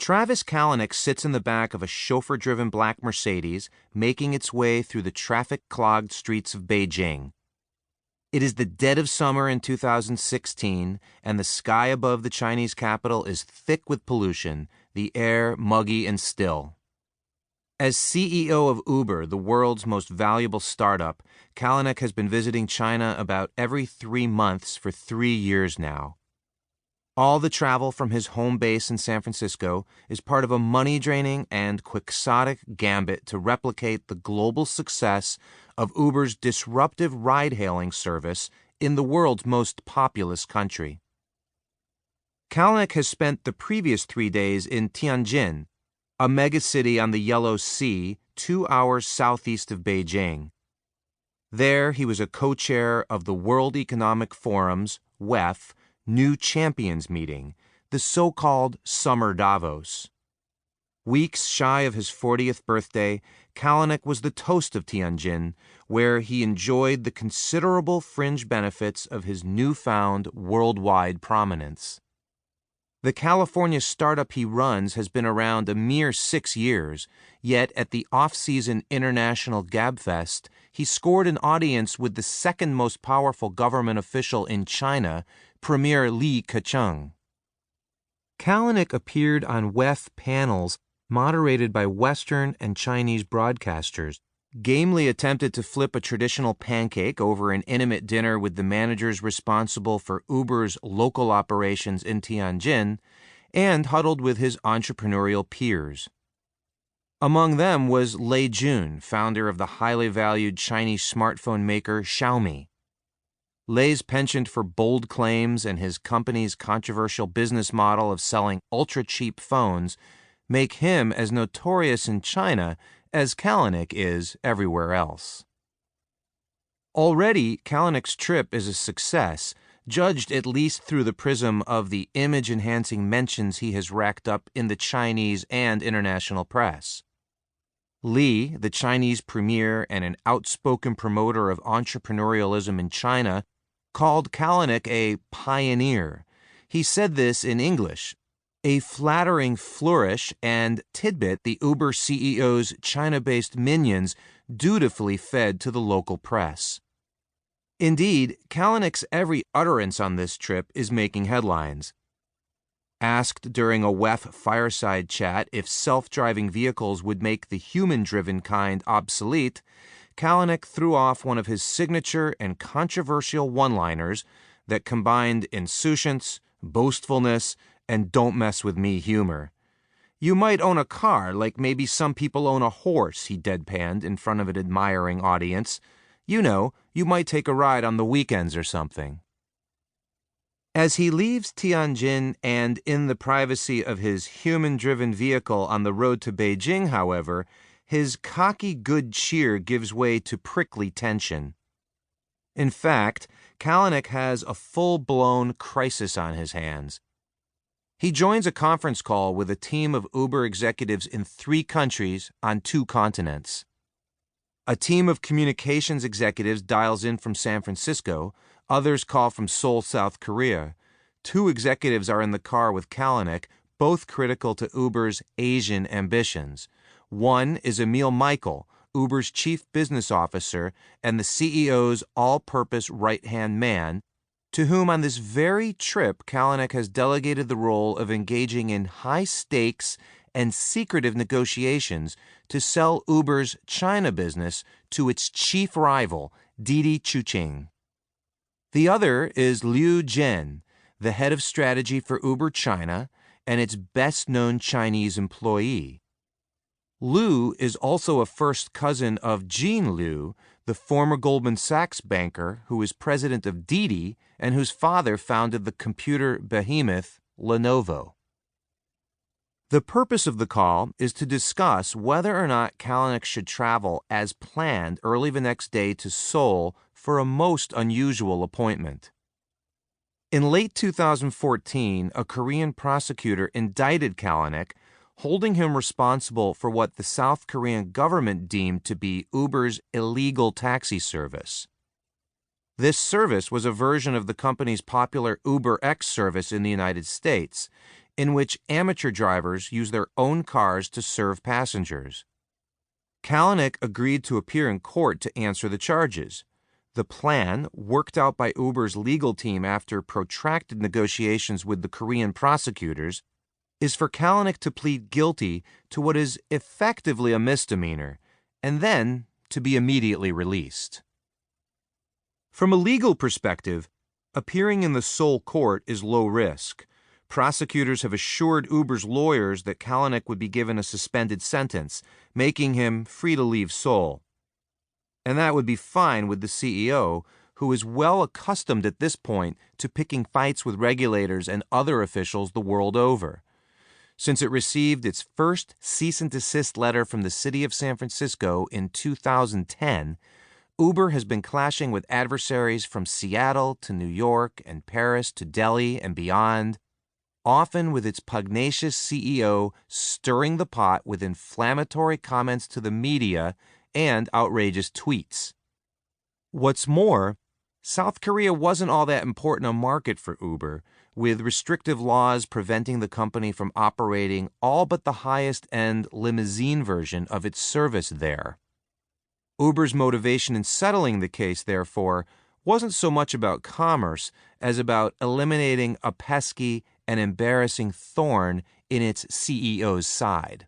Travis Kalanick sits in the back of a chauffeur-driven black Mercedes, making its way through the traffic-clogged streets of Beijing. It is the dead of summer in 2016, and the sky above the Chinese capital is thick with pollution, the air muggy and still. As CEO of Uber, the world's most valuable startup, Kalanick has been visiting China about every 3 months for 3 years now. All the travel from his home base in San Francisco is part of a money-draining and quixotic gambit to replicate the global success of Uber's disruptive ride-hailing service in the world's most populous country. Kalanick has spent the previous 3 days in Tianjin, a megacity on the Yellow Sea, 2 hours southeast of Beijing. There, he was a co-chair of the World Economic Forum's, WEF, New Champions meeting, the so-called Summer Davos. Weeks shy of his 40th birthday, Kalanick was the toast of Tianjin, where he enjoyed the considerable fringe benefits of his newfound worldwide prominence. The California startup he runs has been around a mere 6 years, yet at the off-season International Gabfest, he scored an audience with the second most powerful government official in China, Premier Li Keqiang. Kalanick appeared on WEF panels moderated by Western and Chinese broadcasters, gamely attempted to flip a traditional pancake over an intimate dinner with the managers responsible for Uber's local operations in Tianjin, and huddled with his entrepreneurial peers. Among them was Lei Jun, founder of the highly valued Chinese smartphone maker Xiaomi. Lei's penchant for bold claims and his company's controversial business model of selling ultra-cheap phones make him as notorious in China as Kalanick is everywhere else. Already, Kalanick's trip is a success, judged at least through the prism of the image-enhancing mentions he has racked up in the Chinese and international press. Li, the Chinese premier and an outspoken promoter of entrepreneurialism in China, called Kalanick a pioneer. He said this in English, a flattering flourish and tidbit the Uber CEO's China-based minions dutifully fed to the local press. Indeed, Kalanick's every utterance on this trip is making headlines. Asked during a WEF fireside chat if self-driving vehicles would make the human-driven kind obsolete, Kalanick threw off one of his signature and controversial one-liners that combined insouciance, boastfulness, and don't-mess-with-me humor. You might own a car like maybe some people own a horse, he deadpanned in front of an admiring audience. You know, you might take a ride on the weekends or something. As he leaves Tianjin and in the privacy of his human-driven vehicle on the road to Beijing, however, his cocky good cheer gives way to prickly tension. In fact, Kalanick has a full-blown crisis on his hands. He joins a conference call with a team of Uber executives in 3 countries on 2 continents. A team of communications executives dials in from San Francisco, others call from Seoul, South Korea. 2 executives are in the car with Kalanick, both critical to Uber's Asian ambitions. One is Emil Michael, Uber's chief business officer and the CEO's all-purpose right-hand man, to whom on this very trip Kalanick has delegated the role of engaging in high-stakes and secretive negotiations to sell Uber's China business to its chief rival, Didi Chuxing. The other is Liu Zhen, the head of strategy for Uber China and its best-known Chinese employee. Liu is also a first cousin of Jean Liu, the former Goldman Sachs banker who is president of Didi and whose father founded the computer behemoth Lenovo. The purpose of the call is to discuss whether or not Kalanick should travel as planned early the next day to Seoul for a most unusual appointment. In late 2014, a Korean prosecutor indicted Kalanick, holding him responsible for what the South Korean government deemed to be Uber's illegal taxi service. This service was a version of the company's popular UberX service in the United States, in which amateur drivers use their own cars to serve passengers. Kalanick agreed to appear in court to answer the charges. The plan, worked out by Uber's legal team after protracted negotiations with the Korean prosecutors, is for Kalanick to plead guilty to what is effectively a misdemeanor, and then to be immediately released. From a legal perspective, appearing in the Seoul court is low risk. Prosecutors have assured Uber's lawyers that Kalanick would be given a suspended sentence, making him free to leave Seoul. And that would be fine with the CEO, who is well accustomed at this point to picking fights with regulators and other officials the world over. Since it received its first cease and desist letter from the city of San Francisco in 2010, Uber has been clashing with adversaries from Seattle to New York and Paris to Delhi and beyond, often with its pugnacious CEO stirring the pot with inflammatory comments to the media and outrageous tweets. What's more, South Korea wasn't all that important a market for Uber, with restrictive laws preventing the company from operating all but the highest-end limousine version of its service there. Uber's motivation in settling the case, therefore, wasn't so much about commerce as about eliminating a pesky and embarrassing thorn in its CEO's side.